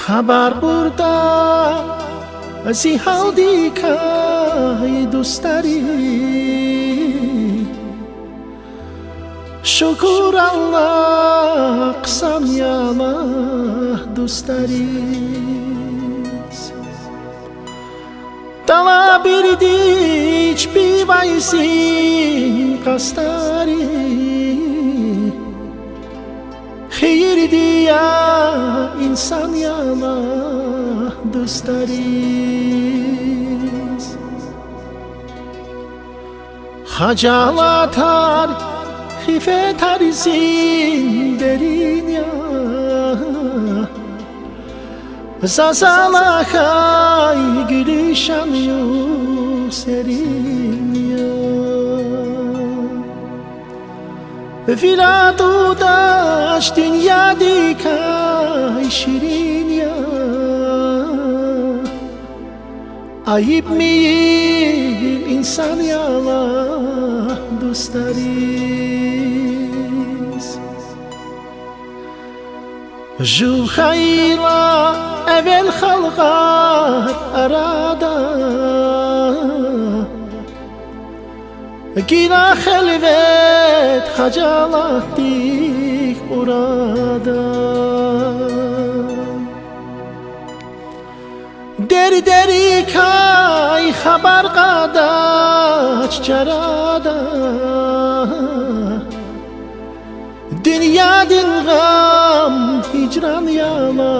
خبر برده از این حالی که دوست داری شکر الله قسم یاما دوست داری Dala bir diç bir vaysin kastari Hayır diye insan yana dostariz Hacalatar hifetarizin derin ya Zazalakay gülüşem yok serin ya Viladu daş dünya dikay şirin ya Ayıp miyim insan yala dostariz Juhayla evvel halkar arada Gina helvet hacalattik orada Deri kay haber qadaç carada Dünya din gam hicran yala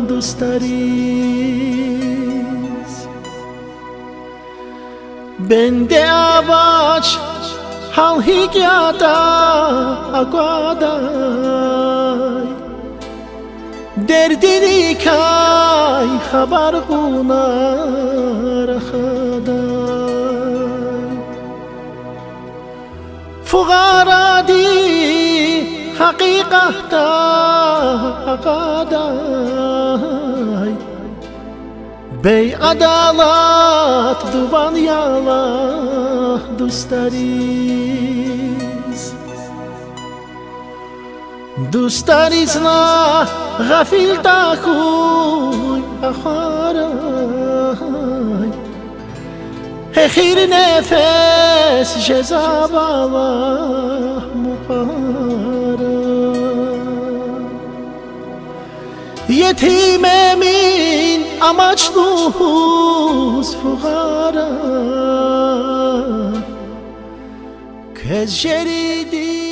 dostariz Bende avaç hal hikayata agaday Derdini kay haber kunar ahaday Fugara di hakikata agaday Bey adalat duvan yala dostariz Dostarizna gafil takuy akharay Hechir nefes jezabala muqara Yetimemin amaçluz fugara Kez jeridi